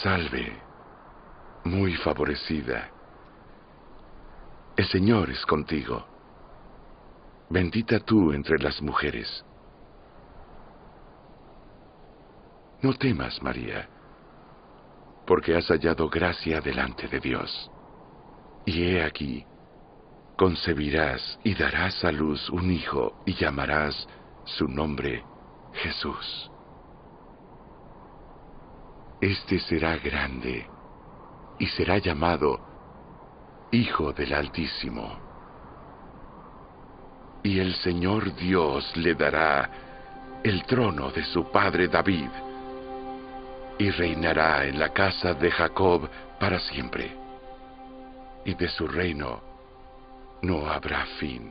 Salve, muy favorecida. El Señor es contigo. Bendita tú entre las mujeres. No temas, María, porque has hallado gracia delante de Dios. Y he aquí, concebirás y darás a luz un hijo y llamarás su nombre Jesús. Este será grande y será llamado Hijo del Altísimo. Y el Señor Dios le dará el trono de su padre David, y reinará en la casa de Jacob para siempre, y de su reino no habrá fin.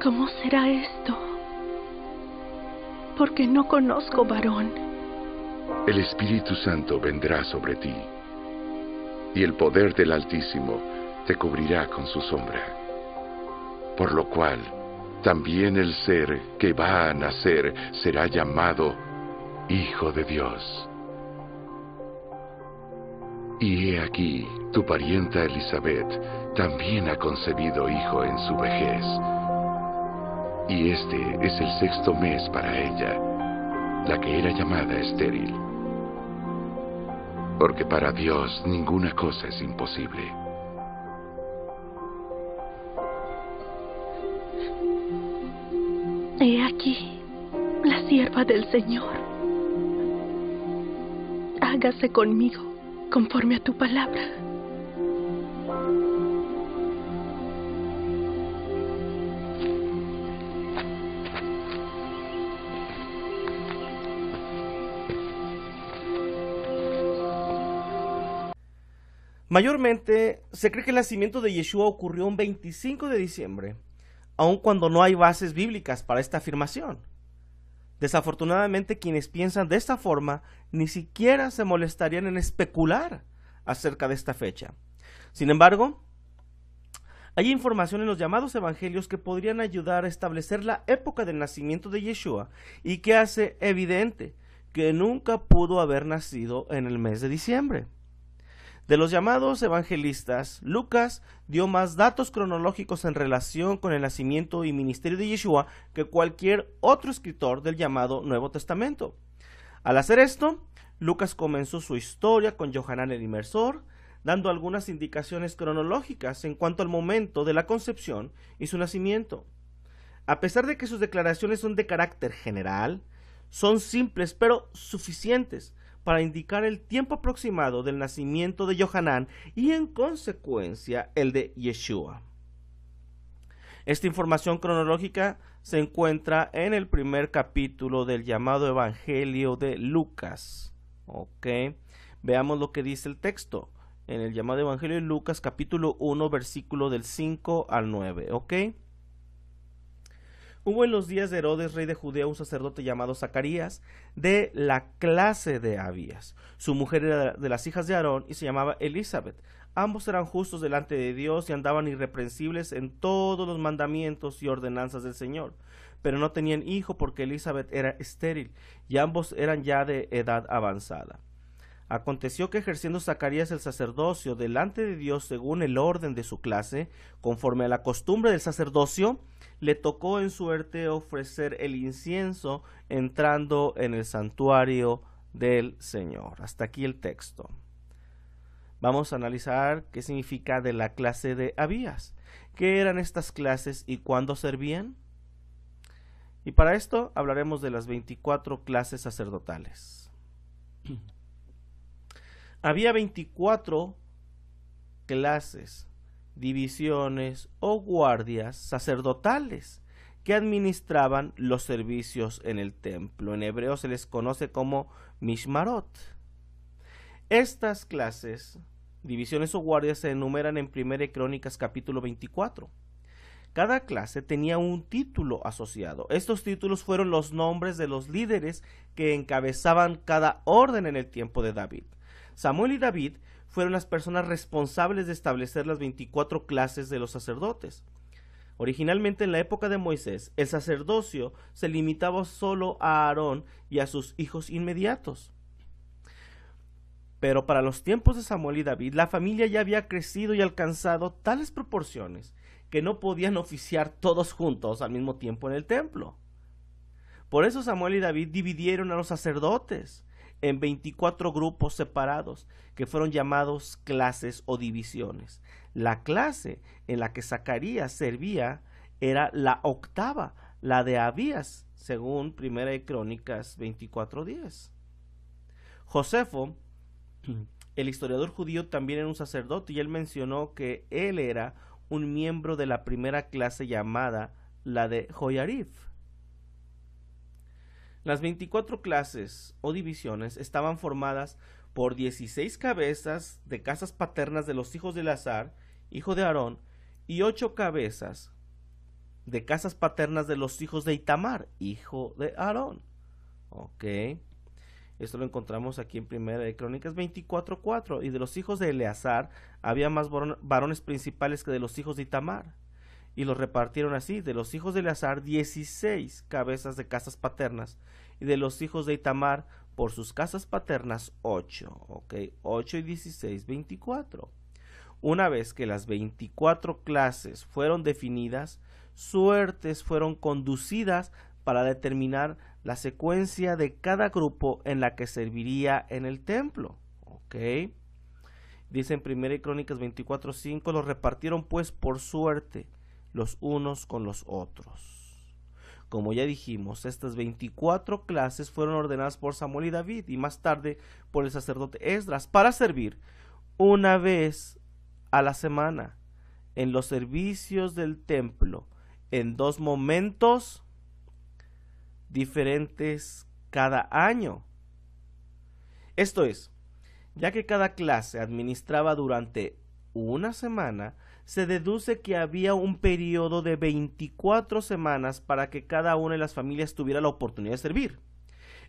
¿Cómo será esto? Porque no conozco varón. El Espíritu Santo vendrá sobre ti, y el poder del Altísimo te cubrirá con su sombra. Por lo cual, también el ser que va a nacer será llamado Hijo de Dios. Y he aquí, tu parienta Elizabeth también ha concebido hijo en su vejez. Y este es el 6º mes para ella, la que era llamada estéril. Porque para Dios ninguna cosa es imposible. He aquí, la sierva del Señor. Hágase conmigo conforme a tu palabra. Mayormente, se cree que el nacimiento de Yeshua ocurrió un 25 de diciembre, aun cuando no hay bases bíblicas para esta afirmación. Desafortunadamente, quienes piensan de esta forma ni siquiera se molestarían en especular acerca de esta fecha. Sin embargo, hay información en los llamados evangelios que podrían ayudar a establecer la época del nacimiento de Yeshua y que hace evidente que nunca pudo haber nacido en el mes de diciembre. De los llamados evangelistas, Lucas dio más datos cronológicos en relación con el nacimiento y ministerio de Yeshua que cualquier otro escritor del llamado Nuevo Testamento. Al hacer esto, Lucas comenzó su historia con Yohanan el Inmersor, dando algunas indicaciones cronológicas en cuanto al momento de la concepción y su nacimiento. A pesar de que sus declaraciones son de carácter general, son simples pero suficientes para indicar el tiempo aproximado del nacimiento de Yohanan y en consecuencia el de Yeshua. Esta información cronológica se encuentra en el primer capítulo del llamado Evangelio de Lucas. Veamos lo que dice el texto en el llamado Evangelio de Lucas, capítulo 1, versículo del 5 al 9. Hubo en los días de Herodes, rey de Judea, un sacerdote llamado Zacarías, de la clase de Abías. Su mujer era de las hijas de Aarón y se llamaba Elizabeth. Ambos eran justos delante de Dios y andaban irreprensibles en todos los mandamientos y ordenanzas del Señor. Pero no tenían hijo porque Elizabeth era estéril y ambos eran ya de edad avanzada. Aconteció que ejerciendo Zacarías el sacerdocio delante de Dios según el orden de su clase, conforme a la costumbre del sacerdocio, le tocó en suerte ofrecer el incienso entrando en el santuario del Señor. Hasta aquí el texto. Vamos a analizar qué significa de la clase de Abías. ¿Qué eran estas clases y cuándo servían? Y para esto hablaremos de las 24 clases sacerdotales. Había 24 clases, divisiones o guardias sacerdotales que administraban los servicios en el templo. En hebreo se les conoce como mishmarot. Estas clases, divisiones o guardias, se enumeran en 1 Crónicas capítulo 24. Cada clase tenía un título asociado. Estos títulos fueron los nombres de los líderes que encabezaban cada orden en el tiempo de David. Samuel y David fueron las personas responsables de establecer las 24 clases de los sacerdotes. Originalmente en la época de Moisés, el sacerdocio se limitaba solo a Aarón y a sus hijos inmediatos. Pero para los tiempos de Samuel y David, la familia ya había crecido y alcanzado tales proporciones que no podían oficiar todos juntos al mismo tiempo en el templo. Por eso Samuel y David dividieron a los sacerdotes en 24 grupos separados, que fueron llamados clases o divisiones. La clase en la que Zacarías servía era la octava, la de Abías, según 1 Crónicas 24:10. Josefo, el historiador judío, también era un sacerdote, y él mencionó que él era un miembro de la primera clase llamada la de Joiarib. Las 24 clases o divisiones estaban formadas por 16 cabezas de casas paternas de los hijos de Eleazar, hijo de Aarón, y 8 cabezas de casas paternas de los hijos de Itamar, hijo de Aarón. Ok. Esto lo encontramos aquí en 1 Crónicas 24:4. Y de los hijos de Eleazar había más varones principales que de los hijos de Itamar. Y los repartieron así: de los hijos de Eleazar 16 cabezas de casas paternas, y de los hijos de Itamar por sus casas paternas 8. Ok, 8 y 16, 24. Una vez que las 24 clases fueron definidas, suertes fueron conducidas para determinar la secuencia de cada grupo en la que serviría en el templo. Ok. Dice en 1 Crónicas 24:5, los repartieron pues por suerte los unos con los otros. Como ya dijimos, estas 24 clases fueron ordenadas por Samuel y David, y más tarde por el sacerdote Esdras, para servir una vez a la semana en los servicios del templo, en 2 momentos diferentes cada año. Esto es, ya que cada clase administraba durante una semana, se deduce que había un periodo de 24 semanas para que cada una de las familias tuviera la oportunidad de servir.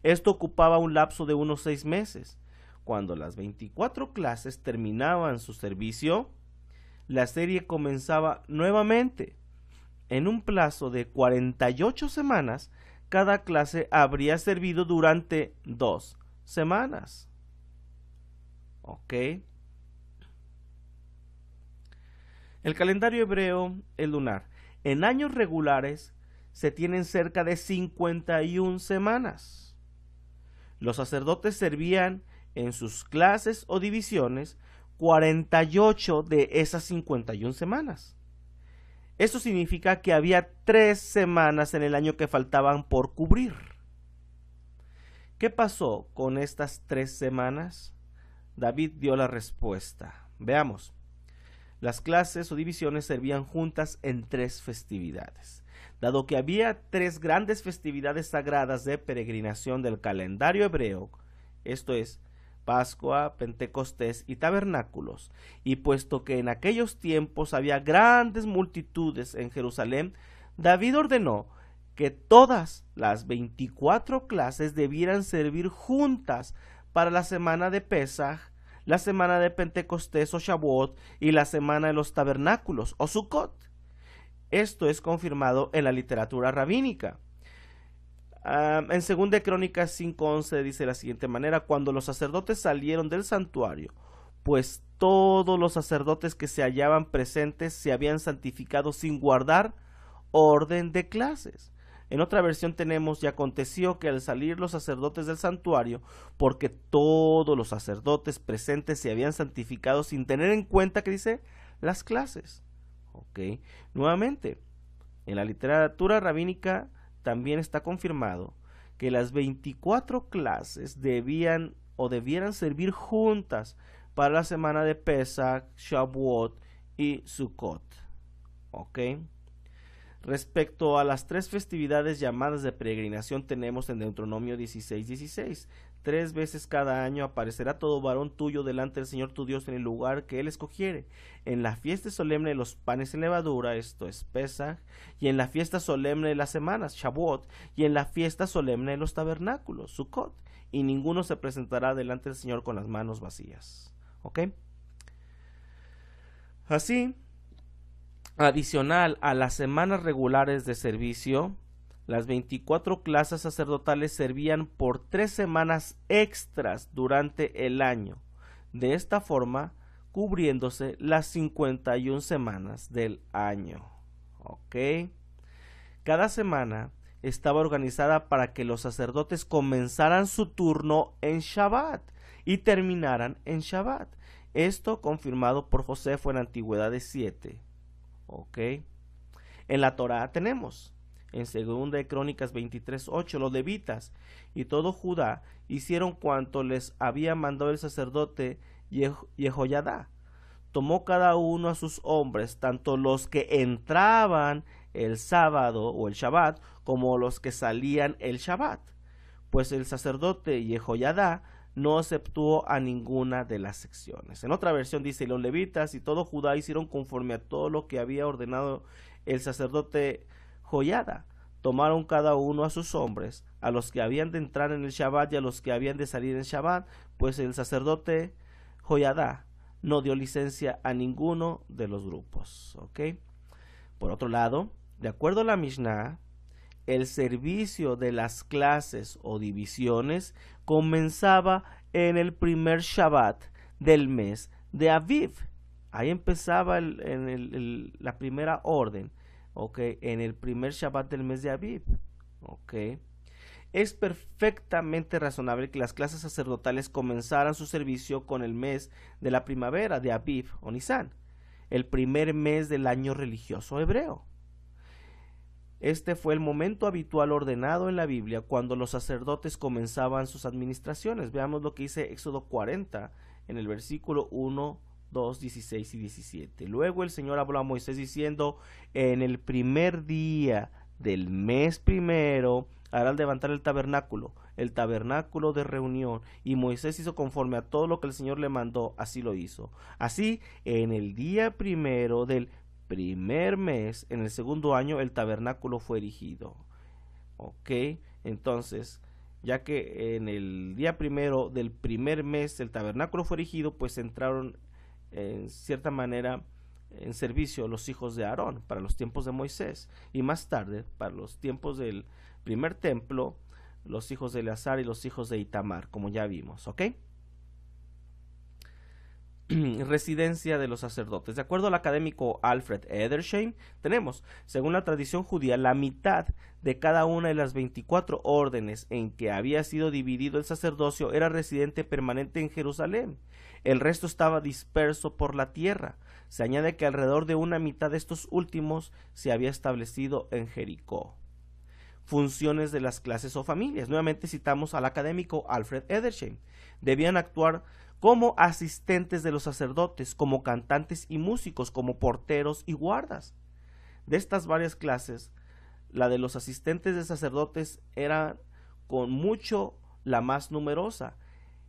Esto ocupaba un lapso de unos 6 meses. Cuando las 24 clases terminaban su servicio, la serie comenzaba nuevamente. En un plazo de 48 semanas, cada clase habría servido durante 2 semanas. Ok. El calendario hebreo es lunar. En años regulares se tienen cerca de 51 semanas. Los sacerdotes servían en sus clases o divisiones 48 de esas 51 semanas. Esto significa que había 3 semanas en el año que faltaban por cubrir. ¿Qué pasó con estas 3 semanas? David dio la respuesta. Veamos. Las clases o divisiones servían juntas en 3 festividades. Dado que había 3 grandes festividades sagradas de peregrinación del calendario hebreo, esto es, Pascua, Pentecostés y Tabernáculos, y puesto que en aquellos tiempos había grandes multitudes en Jerusalén, David ordenó que todas las 24 clases debieran servir juntas para la semana de Pesaj, la semana de Pentecostés o Shavuot y la semana de los tabernáculos o Sukkot. Esto es confirmado en la literatura rabínica. En 2 Crónicas 5:11 dice de la siguiente manera: cuando los sacerdotes salieron del santuario, pues todos los sacerdotes que se hallaban presentes se habían santificado sin guardar orden de clases. En otra versión tenemos: y aconteció que al salir los sacerdotes del santuario, porque todos los sacerdotes presentes se habían santificado sin tener en cuenta, que dice, las clases. Ok, nuevamente, en la literatura rabínica también está confirmado que las 24 clases debieran servir juntas para la semana de Pesach, Shavuot y Sukkot. Ok. Respecto a las 3 festividades llamadas de peregrinación, tenemos en Deuteronomio 16:16: 3 veces cada año aparecerá todo varón tuyo delante del Señor tu Dios en el lugar que Él escogiere, en la fiesta solemne de los panes sin levadura, esto es Pesaj, y en la fiesta solemne de las semanas, Shavuot, y en la fiesta solemne de los tabernáculos, Sukkot, y ninguno se presentará delante del Señor con las manos vacías. ¿Ok? Así, Adicional a las semanas regulares de servicio, las 24 clases sacerdotales servían por 3 semanas extras durante el año, de esta forma cubriéndose las 51 semanas del año. ¿Ok? Cada semana estaba organizada para que los sacerdotes comenzaran su turno en Shabbat y terminaran en Shabbat. Esto confirmado por Josefo en Antigüedades 7. ¿Ok? En la Torá tenemos, en 2 de Crónicas 23:8, los levitas y todo Judá hicieron cuanto les había mandado el sacerdote Jehoyadá. Tomó cada uno a sus hombres, tanto los que entraban el sábado o el Shabbat, como los que salían el Shabbat, pues el sacerdote Jehoyadá no exceptuó a ninguna de las secciones. En otra versión dice, los levitas y todo Judá hicieron conforme a todo lo que había ordenado el sacerdote Joiada. Tomaron cada uno a sus hombres, a los que habían de entrar en el Shabbat y a los que habían de salir en Shabbat, pues el sacerdote Joiada no dio licencia a ninguno de los grupos. ¿Ok? Por otro lado, de acuerdo a la Mishnah, el servicio de las clases o divisiones comenzaba en el primer Shabbat del mes de Aviv. Ahí empezaba la primera orden, ¿ok? En el primer Shabbat del mes de Aviv, ¿ok? Es perfectamente razonable que las clases sacerdotales comenzaran su servicio con el mes de la primavera de Aviv o Nisan, el primer mes del año religioso hebreo. Este fue el momento habitual ordenado en la Biblia cuando los sacerdotes comenzaban sus administraciones. Veamos lo que dice Éxodo 40 en el versículo 1, 2, 16 y 17. Luego el Señor habló a Moisés diciendo, en el primer día del mes primero harás levantar el tabernáculo de reunión. Y Moisés hizo conforme a todo lo que el Señor le mandó, así lo hizo. Así, en el día primero del primer mes, en el segundo año, el tabernáculo fue erigido. Ok, entonces, ya que en el día primero del primer mes el tabernáculo fue erigido, pues entraron en cierta manera en servicio los hijos de Aarón para los tiempos de Moisés, y más tarde, para los tiempos del primer templo, los hijos de Eleazar y los hijos de Itamar, como ya vimos. ¿Ok? Residencia de los sacerdotes. De acuerdo al académico Alfred Edersheim, tenemos, según la tradición judía, la mitad de cada una de las 24 órdenes en que había sido dividido el sacerdocio era residente permanente en Jerusalén. El resto estaba disperso por la tierra. Se añade que alrededor de una mitad de estos últimos se había establecido en Jericó. Funciones de las clases o familias. Nuevamente citamos al académico Alfred Edersheim. Debían actuar como asistentes de los sacerdotes, como cantantes y músicos, como porteros y guardas. De estas varias clases, la de los asistentes de sacerdotes era con mucho la más numerosa.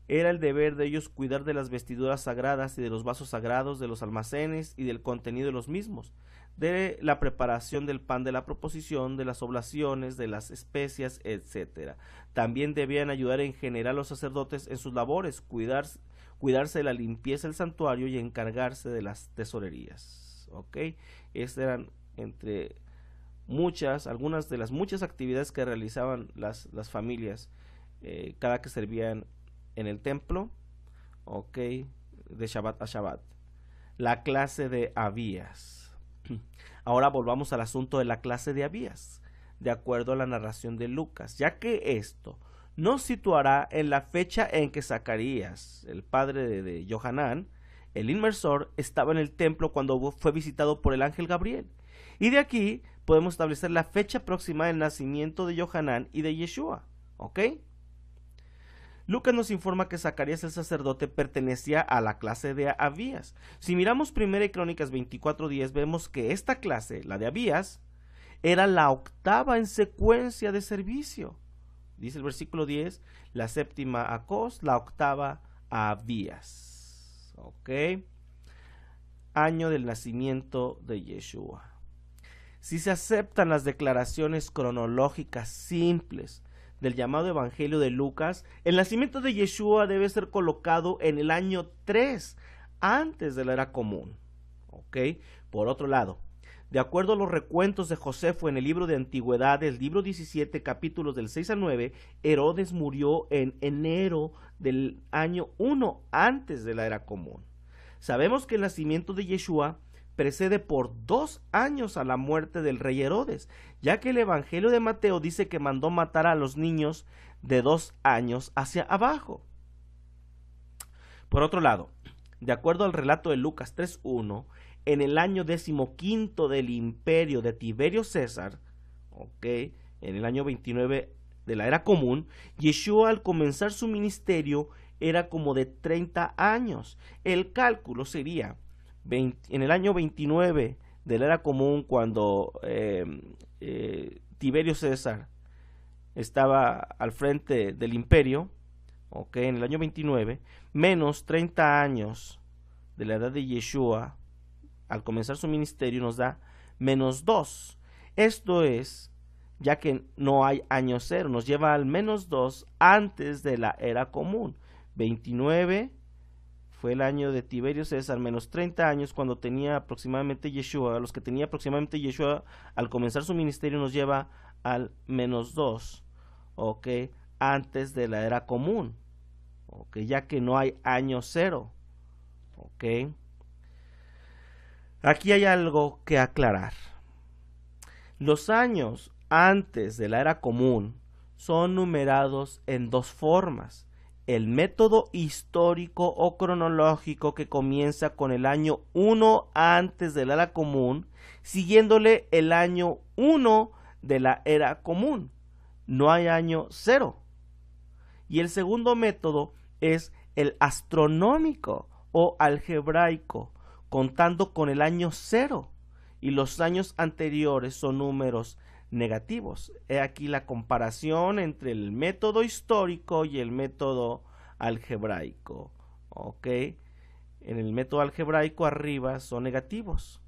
Era el deber de ellos cuidar de las vestiduras sagradas y de los vasos sagrados, de los almacenes y del contenido de los mismos, de la preparación del pan de la proposición, de las oblaciones, de las especias, etc. También debían ayudar en general los sacerdotes en sus labores, cuidarse de la limpieza del santuario y encargarse de las tesorerías. ¿Ok? Estas eran entre algunas de las muchas actividades que realizaban las familias cada que servían en el templo, ¿ok? De Shabbat a Shabbat. La clase de Abías. Ahora volvamos al asunto de la clase de Abías, de acuerdo a la narración de Lucas, ya que esto nos situará en la fecha en que Zacarías, el padre de Johanán, el inmersor, estaba en el templo cuando fue visitado por el ángel Gabriel. Y de aquí podemos establecer la fecha aproximada del nacimiento de Johanán y de Yeshua. ¿Ok? Lucas nos informa que Zacarías el sacerdote pertenecía a la clase de Abías. Si miramos 1 Crónicas 24:10, vemos que esta clase, la de Abías, era la octava en secuencia de servicio. Dice el versículo 10, la séptima a Cos, la octava a Abías. ¿Ok? Año del nacimiento de Yeshua. Si se aceptan las declaraciones cronológicas simples del llamado Evangelio de Lucas, el nacimiento de Yeshua debe ser colocado en el año 3 antes de la era común. ¿Ok? Por otro lado, De acuerdo a los recuentos de Josefo en el libro de Antigüedades, libro 17, capítulos del 6 al 9, Herodes murió en enero del año 1 antes de la era común. Sabemos que el nacimiento de Yeshua precede por 2 años a la muerte del rey Herodes, ya que el Evangelio de Mateo dice que mandó matar a los niños de 2 años hacia abajo. Por otro lado, de acuerdo al relato de Lucas 3:1, en el año 15 del imperio de Tiberio César, en el año 29 de la era común, Yeshua al comenzar su ministerio era como de 30 años. El cálculo sería en el año 29 de la era común, cuando Tiberio César estaba al frente del imperio, en el año 29, menos 30 años de la edad de Yeshua al comenzar su ministerio, nos da menos 2. Esto es, ya que no hay año cero, nos lleva al menos 2 antes de la era común. 29 fue el año de Tiberio César, menos 30 años cuando tenía aproximadamente Yeshua. Los que tenía aproximadamente Yeshua al comenzar su ministerio nos lleva al menos 2, antes de la era común, ya que no hay año cero. Aquí hay algo que aclarar. Los años antes de la era común son numerados en 2 formas. El método histórico o cronológico, que comienza con el año 1 antes de la era común, siguiéndole el año 1 de la era común. No hay año cero. Y el segundo método es el astronómico o algebraico, contando con el año 0, y los años anteriores son números negativos. He aquí la comparación entre el método histórico y el método algebraico. En el método algebraico arriba son negativos.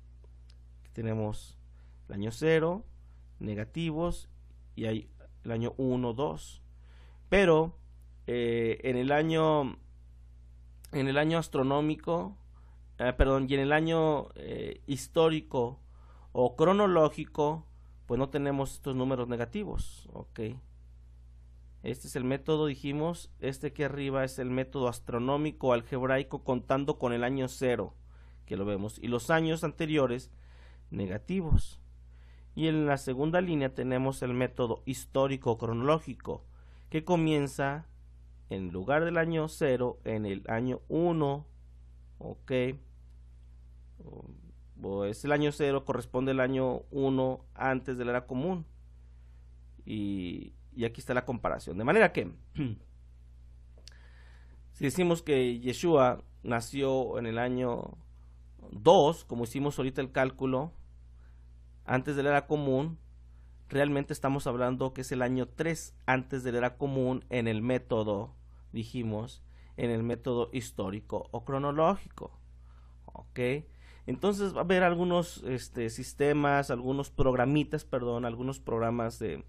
Aquí tenemos el año 0, negativos, y hay el año 1, 2. Pero en el año astronómico, y en el año histórico o cronológico, pues no tenemos estos números negativos. Este es el método, dijimos, este que arriba es el método astronómico algebraico, contando con el año 0, que lo vemos, y los años anteriores negativos. Y en la segunda línea tenemos el método histórico cronológico, que comienza en lugar del año 0 en el año 1. Es el año 0, corresponde al año 1 antes de la era común, y aquí está la comparación. De manera que si decimos que Yeshua nació en el año 2, como hicimos ahorita el cálculo, antes de la era común, realmente estamos hablando que es el año 3 antes de la era común en el método, dijimos, en el método histórico o cronológico. Entonces va a haber algunos sistemas, algunos programas de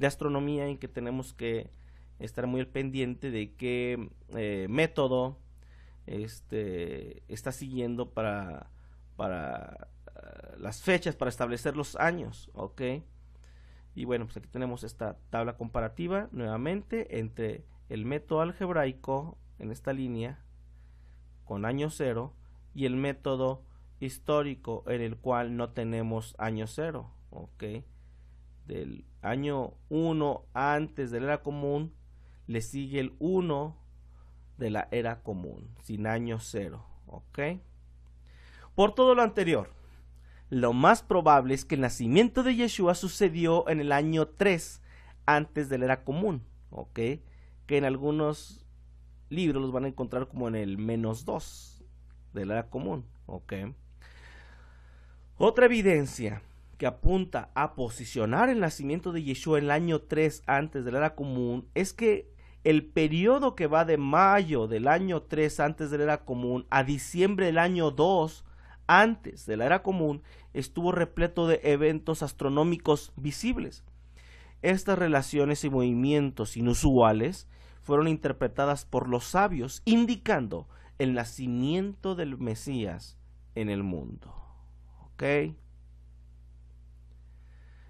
astronomía en que tenemos que estar muy al pendiente de qué método está siguiendo para las fechas, para establecer los años. Y bueno, pues aquí tenemos esta tabla comparativa nuevamente entre el método algebraico en esta línea con año 0 y el método histórico en el cual no tenemos año 0. Del año 1 antes de la era común le sigue el 1 de la era común sin año 0. Por todo lo anterior, lo más probable es que el nacimiento de Yeshua sucedió en el año 3 antes de la era común, que en algunos libros los van a encontrar como en el menos 2 de la era común. Otra evidencia que apunta a posicionar el nacimiento de Yeshua en el año 3 antes de la era común es que el periodo que va de mayo del año 3 antes de la era común a diciembre del año 2 antes de la era común estuvo repleto de eventos astronómicos visibles. Estas relaciones y movimientos inusuales fueron interpretadas por los sabios, indicando el nacimiento del Mesías en el mundo.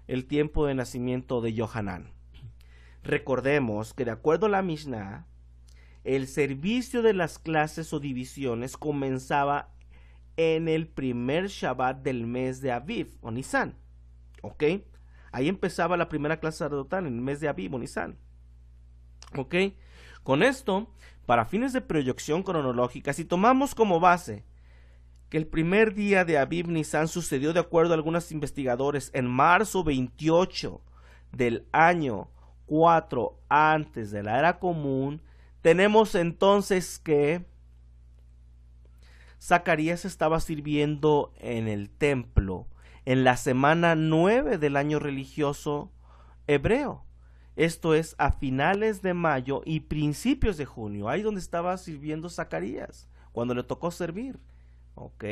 el tiempo de nacimiento de Johanán. Recordemos que de acuerdo a la Mishnah, el servicio de las clases o divisiones comenzaba en el primer Shabbat del mes de Aviv o Nisan. ¿Ok? Ahí empezaba la primera clase sacerdotal en el mes de Aviv o Nisan. ¿Ok? Con esto, para fines de proyección cronológica, si tomamos como base que el primer día de Aviv Nisan sucedió, de acuerdo a algunos investigadores, en marzo 28 del año 4 antes de la era común, tenemos entonces que Zacarías estaba sirviendo en el templo en la semana 9 del año religioso hebreo. Esto es a finales de mayo y principios de junio, ahí donde estaba sirviendo Zacarías, cuando le tocó servir. Ok,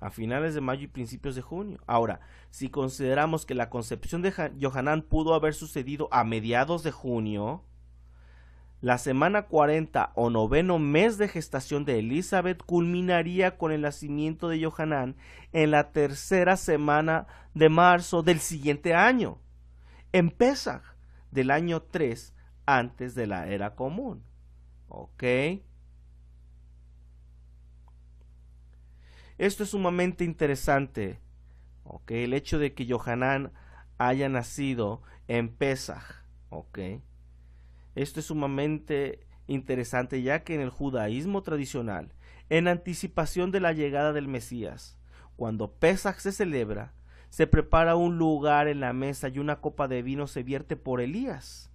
a finales de mayo y principios de junio. Ahora, si consideramos que la concepción de Johanán pudo haber sucedido a mediados de junio, la semana 40 o noveno mes de gestación de Elizabeth culminaría con el nacimiento de Johanán en la tercera semana de marzo del siguiente año, en Pesaj del año 3 antes de la era común. Ok. Esto es sumamente interesante, ¿okay? El hecho de que Johanán haya nacido en Pesaj, ¿okay? Esto es sumamente interesante, ya que en el judaísmo tradicional, en anticipación de la llegada del Mesías, cuando Pesaj se celebra, se prepara un lugar en la mesa y una copa de vino se vierte por Elías,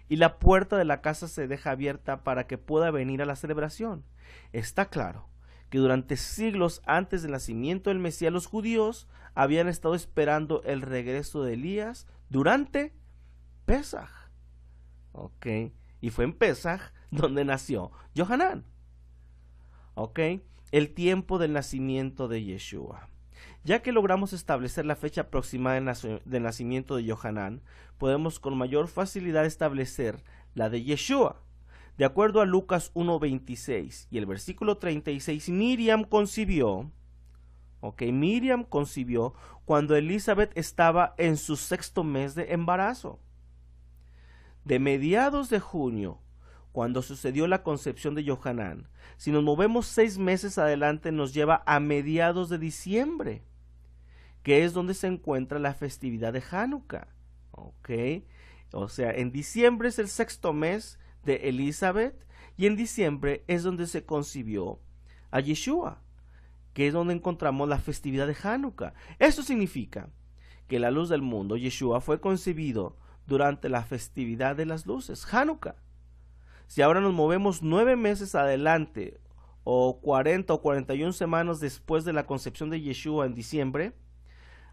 y la puerta de la casa se deja abierta para que pueda venir a la celebración. Está claro que durante siglos antes del nacimiento del Mesías, los judíos habían estado esperando el regreso de Elías durante Pesaj. Ok, y fue en Pesaj donde nació Johanán. Ok, el tiempo del nacimiento de Yeshua. Ya que logramos establecer la fecha aproximada del nacimiento de Johanán, podemos con mayor facilidad establecer la de Yeshua. De acuerdo a Lucas 1:26 y el versículo 36, Miriam concibió cuando Elizabeth estaba en su 6º mes de embarazo. De mediados de junio, cuando sucedió la concepción de Johanán, si nos movemos 6 meses adelante, nos lleva a mediados de diciembre, que es donde se encuentra la festividad de Hanukkah. Ok, o sea, en diciembre es el 6º mes de Elizabeth, y en diciembre es donde se concibió a Yeshua, que es donde encontramos la festividad de Hanukkah. Esto significa que la luz del mundo, Yeshua, fue concebido durante la festividad de las luces, Hanukkah. Si ahora nos movemos 9 meses adelante, o 40 o 41 semanas después de la concepción de Yeshua en diciembre,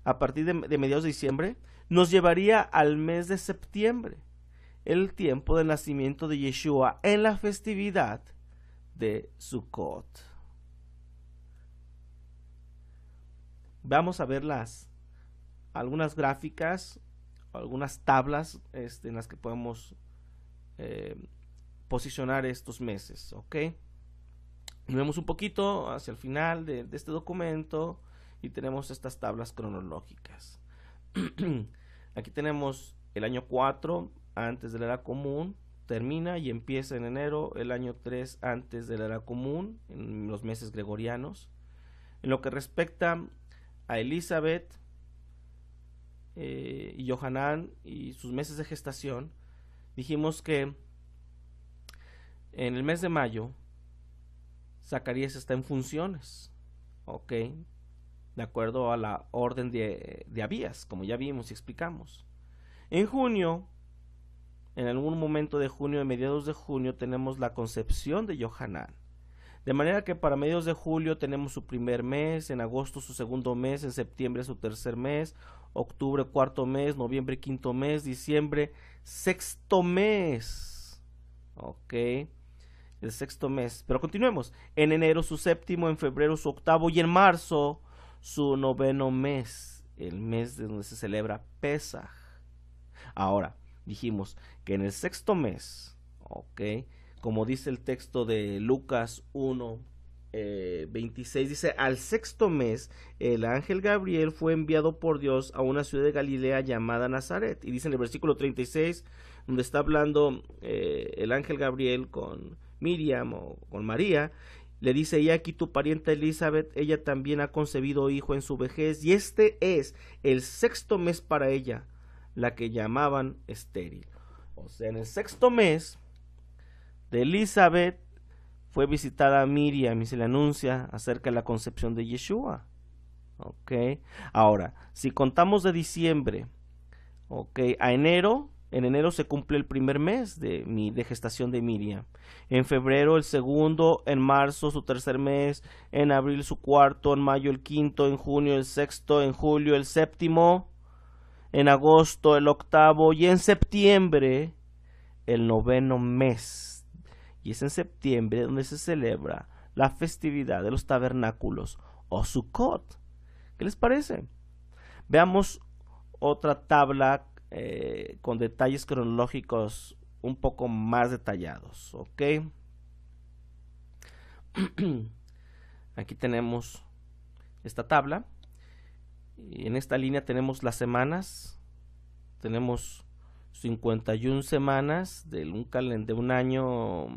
a partir de mediados de diciembre, nos llevaría al mes de septiembre, el tiempo del nacimiento de Yeshua en la festividad de Sukkot. Vamos a ver algunas gráficas, algunas tablas en las que podemos posicionar estos meses, ¿ok? Y vemos un poquito hacia el final de este documento y tenemos estas tablas cronológicas. Aquí tenemos el año 4 antes de la era común, termina y empieza en enero, el año 3 antes de la era común, en los meses gregorianos. En lo que respecta a Elizabeth y Johanán y sus meses de gestación, dijimos que en el mes de mayo Zacarías está en funciones, ok, de acuerdo a la orden de Abías, como ya vimos y explicamos. En junio, en algún momento de junio, de mediados de junio, tenemos la concepción de Johanán. De manera que para mediados de julio tenemos su primer mes, en agosto su 2º mes, en septiembre su 3er mes, octubre 4º mes, noviembre 5º mes, diciembre 6º mes. Ok, el 6º mes. Pero continuemos. En enero su 7º, en febrero su 8º y en marzo su 9º mes, el mes de donde se celebra Pesaj. Ahora, dijimos que en el 6º mes, ok, como dice el texto de Lucas 1, 26 dice: al sexto mes el ángel Gabriel fue enviado por Dios a una ciudad de Galilea llamada Nazaret. Y dice en el versículo 36, donde está hablando el ángel Gabriel con Miriam o con María, le dice: y aquí tu parienta Elizabeth, ella también ha concebido hijo en su vejez, y este es el sexto mes para ella, la que llamaban estéril. O sea, en el sexto mes de Elizabeth fue visitada a Miriam y se le anuncia acerca de la concepción de Yeshua. Ok, ahora, si contamos de diciembre, a enero, en enero se cumple el primer mes de gestación de Miriam. En febrero el segundo, en marzo su tercer mes, en abril su cuarto, en mayo el quinto, en junio el sexto, en julio el séptimo, en agosto el octavo y en septiembre el noveno mes. Y es en septiembre donde se celebra la festividad de los tabernáculos o Sukkot. ¿Qué les parece? Veamos otra tabla con detalles cronológicos un poco más detallados. ¿Ok? Aquí tenemos esta tabla. Y en esta línea tenemos las semanas. Tenemos 51 semanas de un año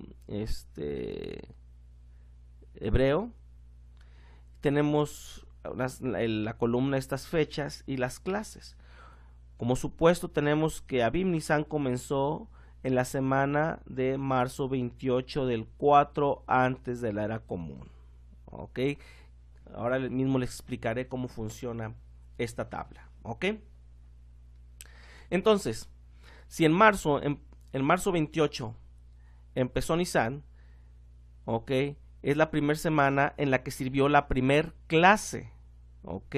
hebreo. Tenemos la columna de estas fechas y las clases. Como supuesto, tenemos que Abib Nisan comenzó en la semana de marzo 28 del 4 antes de la era común. ¿Ok? Ahora mismo les explicaré cómo funciona esta tabla. ¿Ok? Entonces, si en marzo 28 empezó Nisan, ¿ok? Es la primera semana en la que sirvió la primer clase, ¿ok?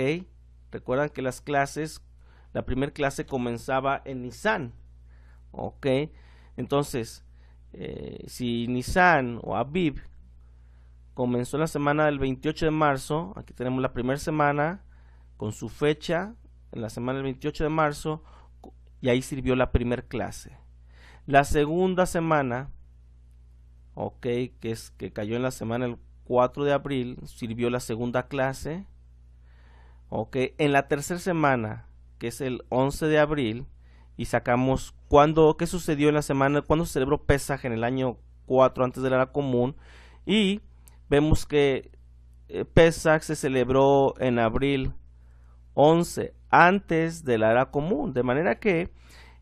Recuerdan que las clases, la primera clase comenzaba en Nisan, ¿ok? Entonces, si Nisan o Abib comenzó en la semana del 28 de marzo, aquí tenemos la primera semana con su fecha, en la semana del 28 de marzo, y ahí sirvió la primera clase. La segunda semana, que cayó en la semana del 4 de abril, sirvió la segunda clase. En la tercera semana, que es el 11 de abril, y sacamos qué sucedió en la semana, cuando se celebró Pesaj en el año 4 antes de la era común, y vemos que Pesaj se celebró en abril 11 antes de la era común, de manera que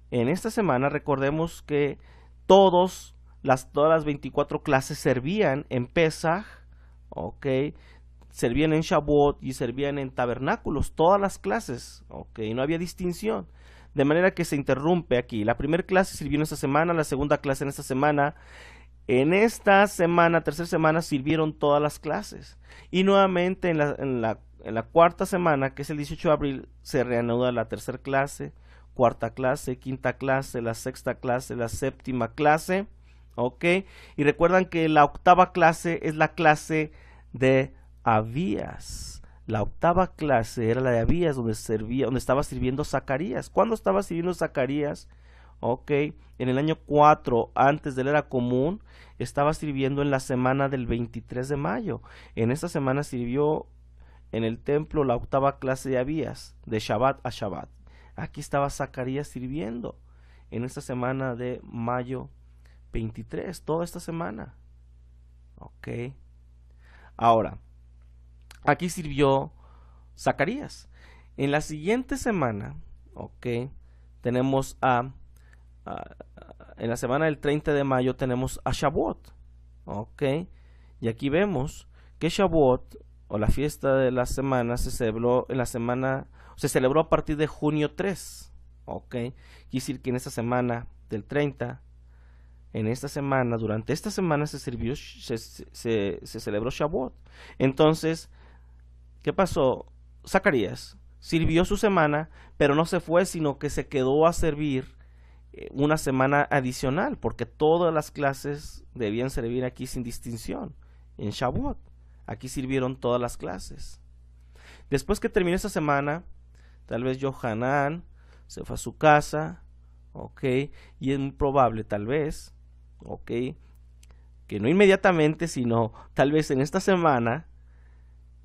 en esta semana recordemos que todas las 24 clases servían en Pesaj, servían en Shavuot y servían en tabernáculos, todas las clases, no había distinción, de manera que se interrumpe aquí. La primera clase sirvió en esta semana, la segunda clase en esta semana. En esta semana, tercera semana, sirvieron todas las clases. Y nuevamente en la cuarta semana, que es el 18 de abril, se reanuda la tercera clase, cuarta clase, quinta clase, la sexta clase, la séptima clase. Y recuerdan que la octava clase es la clase de Abías. La octava clase era la de Abías, donde estaba sirviendo Zacarías. ¿Cuándo estaba sirviendo Zacarías? En el año 4 antes de la era común, estaba sirviendo en la semana del 23 de mayo. En esta semana sirvió en el templo la octava clase de Abías, de Shabbat a Shabbat. Aquí estaba Zacarías sirviendo en esta semana de mayo 23, toda esta semana. Ahora, aquí sirvió Zacarías. En la siguiente semana, tenemos en la semana del 30 de mayo tenemos a Shavuot. Y aquí vemos que Shavuot, o la fiesta de la semana, se celebró a partir de junio 3. Quiere decir que en esta semana del 30, durante esta semana se celebró Shavuot. Entonces, ¿qué pasó? Zacarías sirvió su semana, pero no se fue, sino que se quedó a servir una semana adicional, porque todas las clases debían servir aquí sin distinción. En Shavuot, aquí sirvieron todas las clases. Después que terminó esa semana, tal vez Johanán se fue a su casa, y es muy probable, tal vez, que no inmediatamente, sino tal vez en esta semana,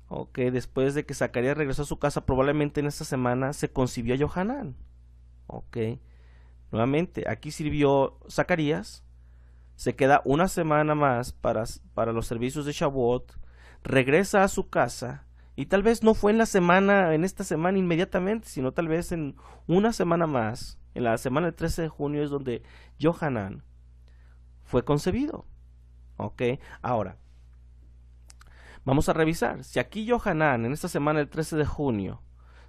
ok, después de que Zacarías regresó a su casa, probablemente en esta semana se concibió a Johanán. Ok, nuevamente, aquí sirvió Zacarías, se queda una semana más para los servicios de Shavuot, regresa a su casa, y tal vez no fue en esta semana inmediatamente, sino tal vez en una semana más, en la semana del 13 de junio es donde Johanán fue concebido. Ok, ahora, vamos a revisar, si aquí Johanán, en esta semana del 13 de junio,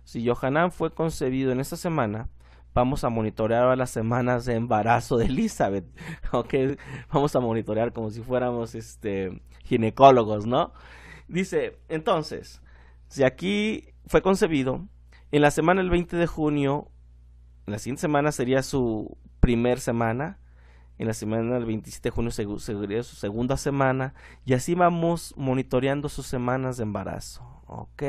si Johanán fue concebido en esta semana, vamos a monitorear las semanas de embarazo de Elizabeth, ok, vamos a monitorear como si fuéramos ginecólogos, ¿no? Dice, entonces, si aquí fue concebido, en la semana del 20 de junio, en la siguiente semana sería su primer semana, en la semana del 27 de junio sería su segunda semana, y así vamos monitoreando sus semanas de embarazo, ok,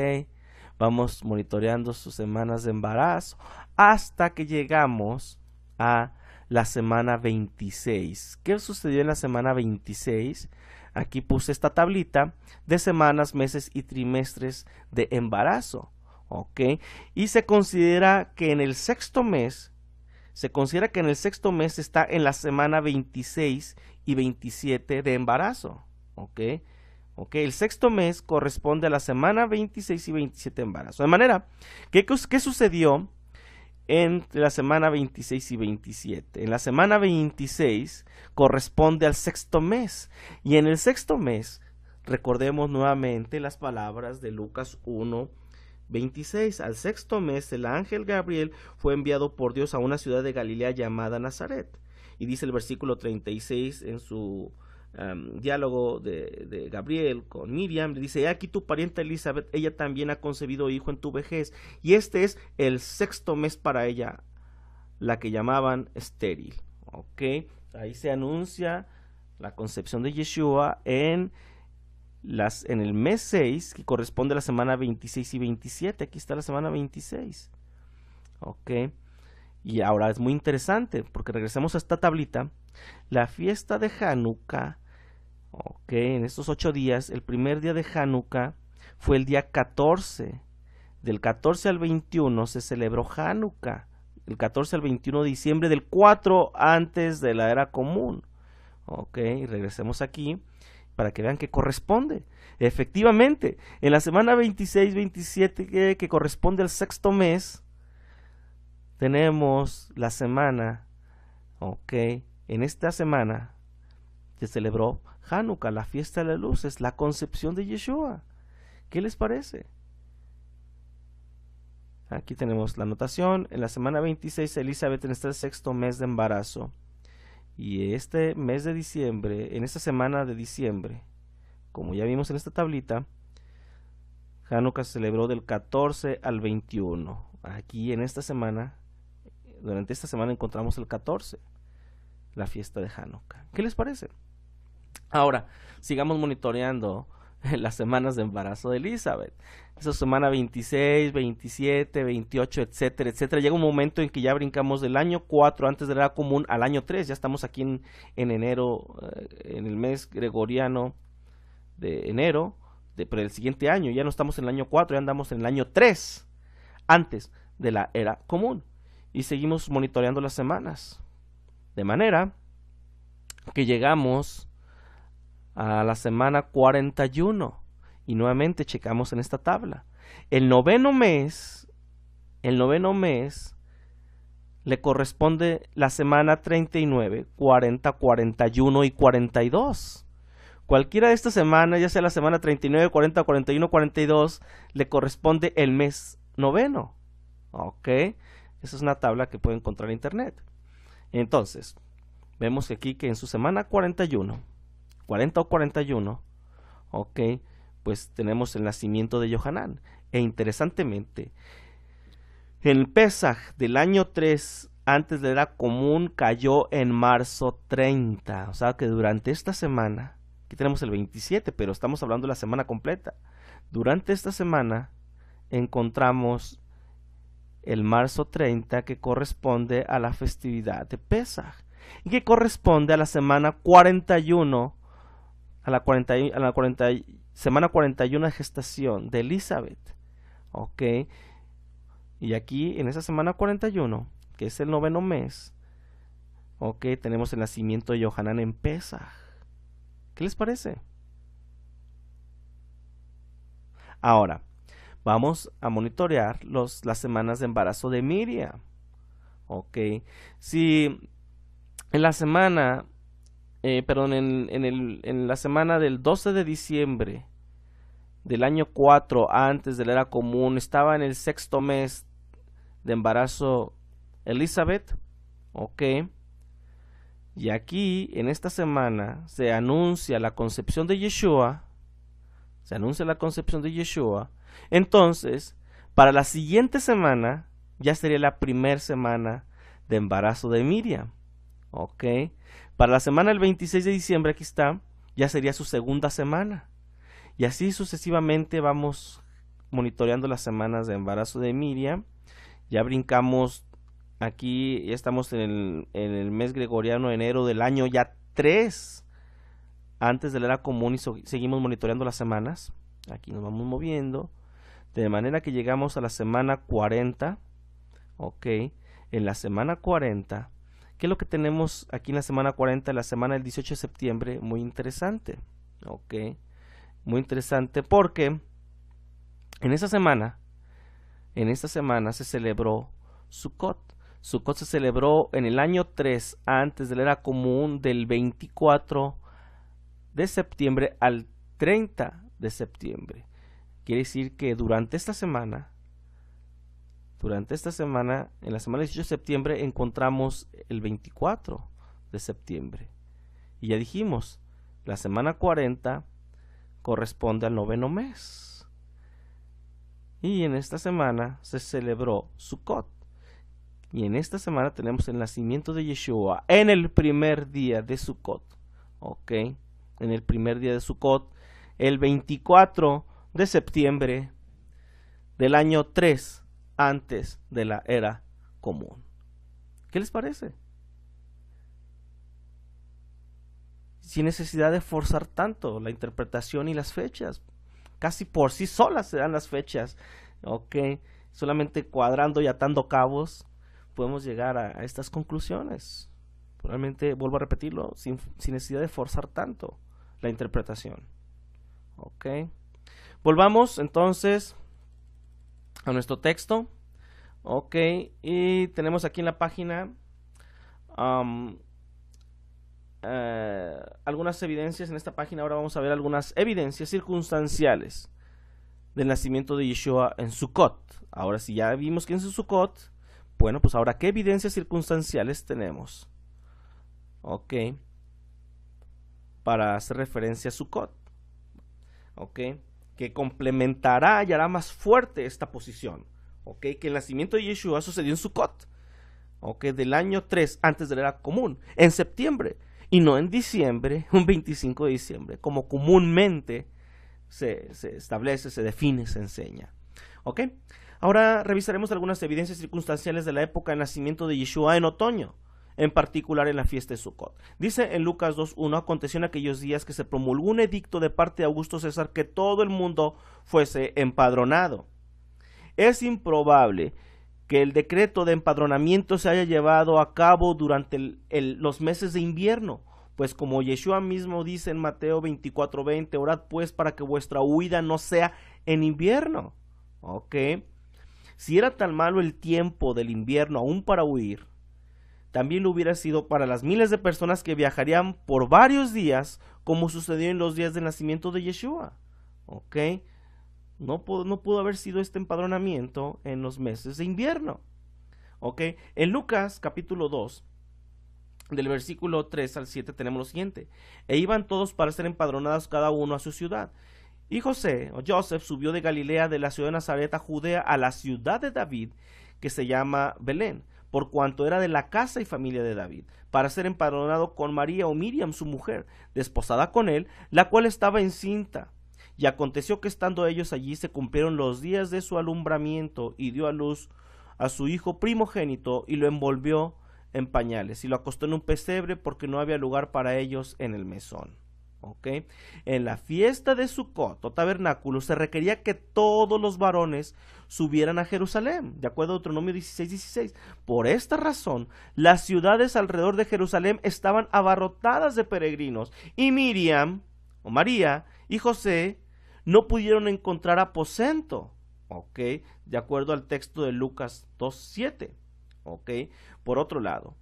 vamos monitoreando sus semanas de embarazo, hasta que llegamos a la semana 26. ¿Qué sucedió en la semana 26? Aquí puse esta tablita de semanas, meses y trimestres de embarazo, ok, y se considera que en el sexto mes, está en la semana 26 y 27 de embarazo, ok, el sexto mes corresponde a la semana 26 y 27 de embarazo, de manera que ¿qué sucedió entre la semana 26 y 27? En la semana 26 corresponde al sexto mes, y en el sexto mes, recordemos nuevamente las palabras de Lucas 1:26, al sexto mes el ángel Gabriel fue enviado por Dios a una ciudad de Galilea llamada Nazaret, y dice el versículo 36 en su diálogo de Gabriel con Miriam, le dice: he aquí tu pariente Elizabeth, ella también ha concebido hijo en tu vejez, y este es el sexto mes para ella, la que llamaban estéril. Ok, ahí se anuncia la concepción de Yeshua en el mes 6, que corresponde a la semana 26 y 27. Aquí está la semana 26. Ok, y ahora es muy interesante, porque regresamos a esta tablita. La fiesta de Hanukkah, ok, en estos 8 días, el primer día de Hanukkah fue el día 14. Del 14 al 21 se celebró Hanukkah. El 14 al 21 de diciembre del 4 antes de la era común. Ok, y regresemos aquí para que vean que corresponde. Efectivamente, en la semana 26-27, que corresponde al sexto mes, tenemos la semana, ok, en esta semana se celebró Hanukkah, la fiesta de las luces, la concepción de Yeshua. ¿Qué les parece? Aquí tenemos la anotación. En la semana 26 Elizabeth está en el sexto mes de embarazo. Y este mes de diciembre, en esta semana de diciembre, como ya vimos en esta tablita, Hanukkah se celebró del 14 al 21. Aquí en esta semana, durante esta semana encontramos el 14, la fiesta de Hanukkah. ¿Qué les parece? Ahora, sigamos monitoreando las semanas de embarazo de Elizabeth. Esa semana 26, 27, 28, etcétera, etcétera. Llega un momento en que ya brincamos del año 4 antes de la era común al año 3. Ya estamos aquí en enero, en el mes gregoriano de enero, pero el siguiente año. Ya no estamos en el año 4, ya andamos en el año 3 antes de la era común. Y seguimos monitoreando las semanas. De manera que llegamos a la semana 41 y nuevamente checamos en esta tabla. El noveno mes le corresponde la semana 39, 40, 41 y 42. Cualquiera de estas semanas, ya sea la semana 39, 40, 41, 42, le corresponde el mes noveno. Ok, esa es una tabla que pueden encontrar en internet. Entonces, vemos aquí que en su semana 40 o 41, ok, pues tenemos el nacimiento de Johanán. E interesantemente, el Pesaj del año 3 antes de la era común cayó en marzo 30. O sea que durante esta semana, aquí tenemos el 27, pero estamos hablando de la semana completa. Durante esta semana encontramos el marzo 30, que corresponde a la festividad de Pesaj, y que corresponde a la semana 41 semana 41 de gestación de Elizabeth. Ok. Y aquí en esa semana 41, que es el 9º mes, ok, tenemos el nacimiento de Yohanan en Pesaj. ¿Qué les parece? Ahora, vamos a monitorear las semanas de embarazo de Miriam. Ok. Si en la semana, en la semana del 12 de diciembre del año 4 antes de la era común, estaba en el 6º mes de embarazo Elizabeth, ok, y aquí en esta semana se anuncia la concepción de Yeshua, entonces para la siguiente semana ya sería la primera semana de embarazo de Miriam, ok, para la semana del 26 de diciembre, aquí está, ya sería su segunda semana, y así sucesivamente vamos monitoreando las semanas de embarazo de Miriam. Ya brincamos aquí, ya estamos en el mes gregoriano de enero del año ya 3 antes de la era común, y seguimos monitoreando las semanas. Aquí nos vamos moviendo de manera que llegamos a la semana 40. Ok, en la semana 40, ¿qué es lo que tenemos aquí en la semana 40? La semana del 18 de septiembre, muy interesante. Ok, muy interesante porque en esta semana se celebró Sukkot. Sukkot se celebró en el año 3 antes de la era común, del 24 de septiembre al 30 de septiembre. Quiere decir que durante esta semana, en la semana del 18 de septiembre, encontramos el 24 de septiembre. Y ya dijimos, la semana 40 corresponde al 9º mes. Y en esta semana se celebró Sukkot. Y en esta semana tenemos el nacimiento de Yeshua en el primer día de Sukkot. Ok, en el primer día de Sukkot, el 24 de septiembre del año 3 antes de la era común. ¿Qué les parece? Sin necesidad de forzar tanto la interpretación y las fechas. Casi por sí solas se dan las fechas, ok, solamente cuadrando y atando cabos podemos llegar a estas conclusiones. Realmente, vuelvo a repetirlo, sin necesidad de forzar tanto la interpretación, ok. Volvamos entonces a nuestro texto, ok, y tenemos aquí en la página algunas evidencias. En esta página ahora vamos a ver algunas evidencias circunstanciales del nacimiento de Yeshua en Sukkot. Ahora, si ya vimos que en Sukkot, bueno, pues ahora, ¿qué evidencias circunstanciales tenemos? Ok, para hacer referencia a Sukkot, ok, que complementará y hará más fuerte esta posición, ok, que el nacimiento de Yeshua sucedió en Sukkot, ok, del año 3 antes de la era común, en septiembre, y no en diciembre, un 25 de diciembre, como comúnmente se establece, se define, se enseña. ¿Ok? Ahora revisaremos algunas evidencias circunstanciales de la época de nacimiento de Yeshua en otoño, en particular en la fiesta de Sukkot. Dice en Lucas 2:1, aconteció en aquellos días que se promulgó un edicto de parte de Augusto César que todo el mundo fuese empadronado. Es improbable que el decreto de empadronamiento se haya llevado a cabo durante los meses de invierno, pues como Yeshua mismo dice en Mateo 24:20, orad pues para que vuestra huida no sea en invierno. Ok, si era tan malo el tiempo del invierno aún para huir, también lo hubiera sido para las miles de personas que viajarían por varios días, como sucedió en los días del nacimiento de Yeshua. Ok, no pudo haber sido este empadronamiento en los meses de invierno. Ok, en Lucas capítulo 2, del versículo 3 al 7 tenemos lo siguiente: e iban todos para ser empadronados cada uno a su ciudad. Y Joseph subió de Galilea, de la ciudad de Nazaret a Judea, a la ciudad de David, que se llama Belén, por cuanto era de la casa y familia de David, para ser empadronado con María o Miriam su mujer, desposada con él, la cual estaba encinta. Y aconteció que estando ellos allí se cumplieron los días de su alumbramiento, y dio a luz a su hijo primogénito, y lo envolvió en pañales, y lo acostó en un pesebre, porque no había lugar para ellos en el mesón. ¿Ok? En la fiesta de Sucot o tabernáculo se requería que todos los varones subieran a Jerusalén, de acuerdo a Deuteronomio 16:16. Por esta razón, las ciudades alrededor de Jerusalén estaban abarrotadas de peregrinos, y Miriam, o María, y José no pudieron encontrar aposento, ¿ok? De acuerdo al texto de Lucas 2:7, ¿ok? Por otro lado,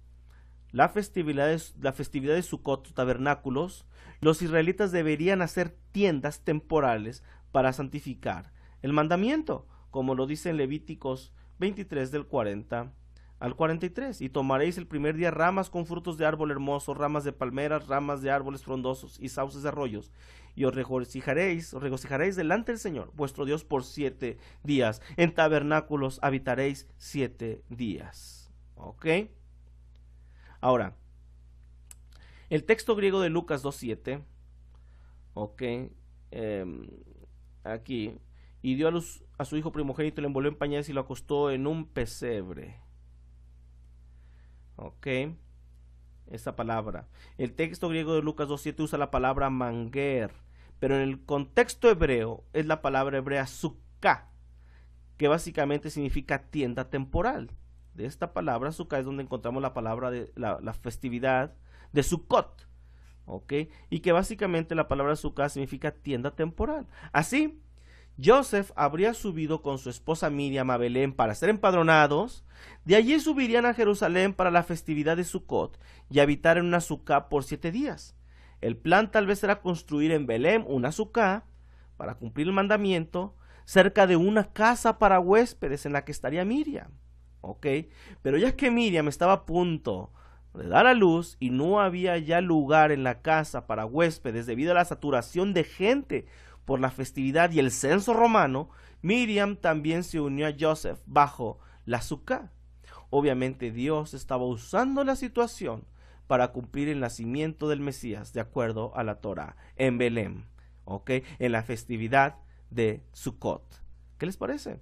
la festividad de Sucot, tabernáculos, los israelitas deberían hacer tiendas temporales para santificar el mandamiento, como lo dice en Levíticos 23 del 40 al 43. Y tomaréis el primer día ramas con frutos de árbol hermoso, ramas de palmeras, ramas de árboles frondosos y sauces de arroyos, y os regocijaréis delante del Señor vuestro Dios por 7 días. En tabernáculos habitaréis 7 días. ¿Ok? Ahora, el texto griego de Lucas 2:7, ok, aquí, y dio a luz a su hijo primogénito, le envolvió en pañales y lo acostó en un pesebre. Ok, esta palabra. El texto griego de Lucas 2:7 usa la palabra manger, pero en el contexto hebreo es la palabra hebrea sukkah, que básicamente significa tienda temporal. De esta palabra sukkah es donde encontramos la palabra de la festividad de Sukkot, ¿ok? Y que básicamente la palabra sukkah significa tienda temporal. Así, Joseph habría subido con su esposa Miriam a Belén para ser empadronados. De allí subirían a Jerusalén para la festividad de Sukkot y habitar en una sukkah por 7 días. El plan tal vez era construir en Belén una sukkah para cumplir el mandamiento cerca de una casa para huéspedes en la que estaría Miriam. ¿Ok? Pero ya que Miriam estaba a punto de dar a luz y no había ya lugar en la casa para huéspedes debido a la saturación de gente por la festividad y el censo romano, Miriam también se unió a Joseph bajo la sukkah. Obviamente Dios estaba usando la situación para cumplir el nacimiento del Mesías de acuerdo a la Torá en Belén, ¿ok? En la festividad de Sukkot. ¿Qué les parece?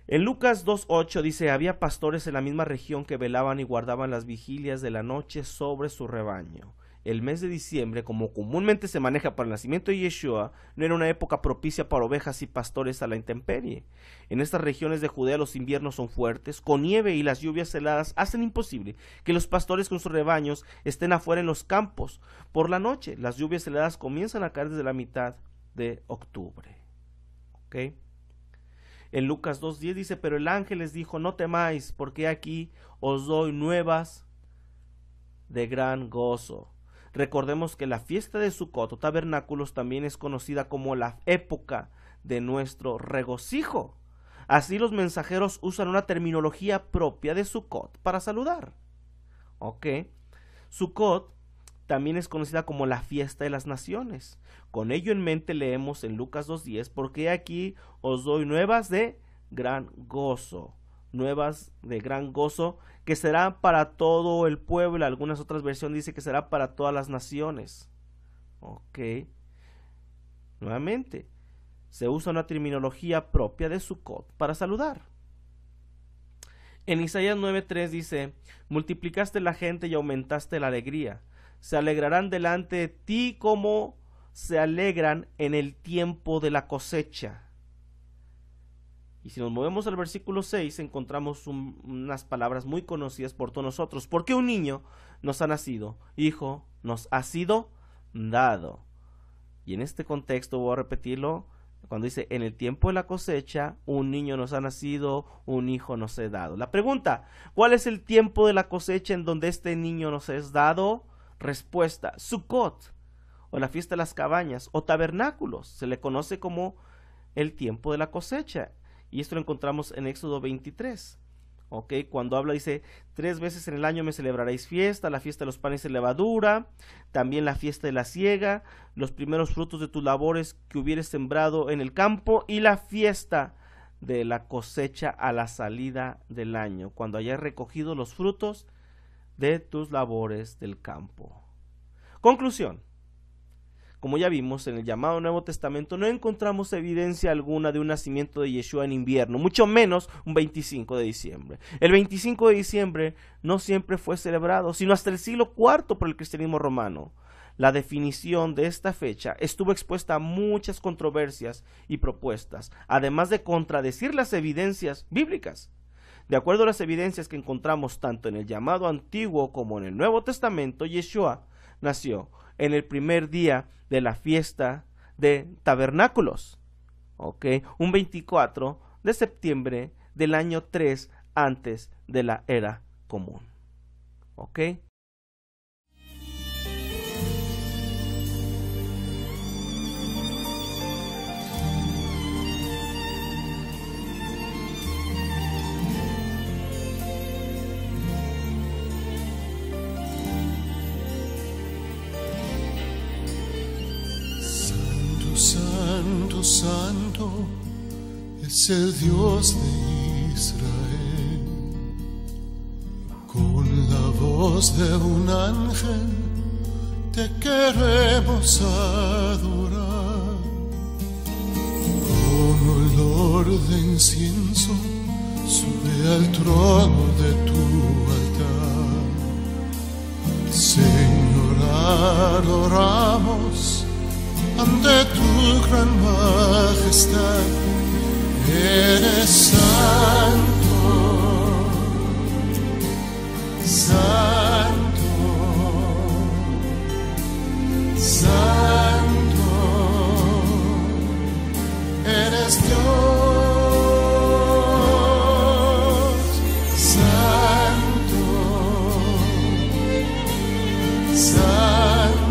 En Lucas 2:8 dice, había pastores en la misma región que velaban y guardaban las vigilias de la noche sobre su rebaño. El mes de diciembre, como comúnmente se maneja para el nacimiento de Yeshua, no era una época propicia para ovejas y pastores a la intemperie. En estas regiones de Judea los inviernos son fuertes, con nieve, y las lluvias heladas hacen imposible que los pastores con sus rebaños estén afuera en los campos por la noche. Las lluvias heladas comienzan a caer desde la mitad de octubre. ¿Ok? En Lucas 2:10 dice, pero el ángel les dijo, no temáis, porque aquí os doy nuevas de gran gozo. Recordemos que la fiesta de Sukkot o tabernáculos también es conocida como la época de nuestro regocijo. Así los mensajeros usan una terminología propia de Sukkot para saludar. ¿Ok? Sukkot también es conocida como la fiesta de las naciones. Con ello en mente leemos en Lucas 2:10, porque aquí os doy nuevas de gran gozo. Nuevas de gran gozo que será para todo el pueblo. Algunas otras versiones dicen que será para todas las naciones. Ok. Nuevamente, se usa una terminología propia de Sukkot para saludar. En Isaías 9:3 dice, multiplicaste la gente y aumentaste la alegría. Se alegrarán delante de ti como se alegran en el tiempo de la cosecha. Y si nos movemos al versículo 6, encontramos unas palabras muy conocidas por todos nosotros. Porque un niño nos ha nacido, hijo nos ha sido dado. Y en este contexto voy a repetirlo, cuando dice en el tiempo de la cosecha, un niño nos ha nacido, un hijo nos es dado. La pregunta, ¿cuál es el tiempo de la cosecha en donde este niño nos es dado? Respuesta, Sukkot, o la fiesta de las cabañas, o tabernáculos. Se le conoce como el tiempo de la cosecha. Y esto lo encontramos en Éxodo 23. ¿Ok? Cuando habla, dice, 3 veces en el año me celebraréis fiesta, la fiesta de los panes de levadura, también la fiesta de la siega, los primeros frutos de tus labores que hubieres sembrado en el campo, y la fiesta de la cosecha a la salida del año, cuando hayas recogido los frutos de tus labores del campo. Conclusión. Como ya vimos, en el llamado Nuevo Testamento no encontramos evidencia alguna de un nacimiento de Yeshua en invierno, mucho menos un 25 de diciembre. El 25 de diciembre no siempre fue celebrado, sino hasta el siglo IV por el cristianismo romano. La definición de esta fecha estuvo expuesta a muchas controversias y propuestas, además de contradecir las evidencias bíblicas. De acuerdo a las evidencias que encontramos tanto en el llamado Antiguo como en el Nuevo Testamento, Yeshua nació en el primer día de la fiesta de Tabernáculos, un 24 de septiembre del año 3 antes de la era común. Santo, santo es el Dios de Israel. Con la voz de un ángel te queremos adorar. Con olor de incienso sube al trono de tu altar. Señor, adoramos ante tu gran majestad. Eres santo, santo, santo, eres Dios, santo, santo,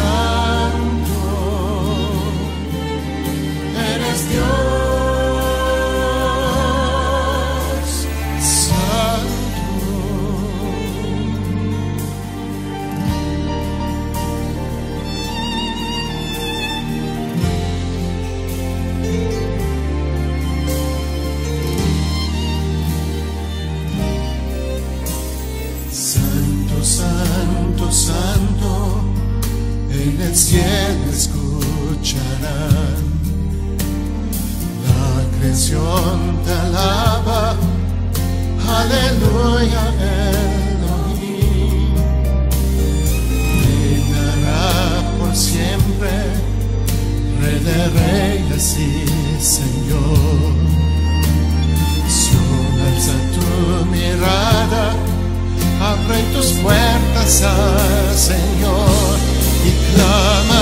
santo, eres Dios, santo. Santo, santo, santo, en el cielo escucharán. La creación te alaba, aleluya, Elohim. Reinará por siempre, Rey de reyes y Señor. Solo alza tu mirada, abre tus puertas al Señor y clama.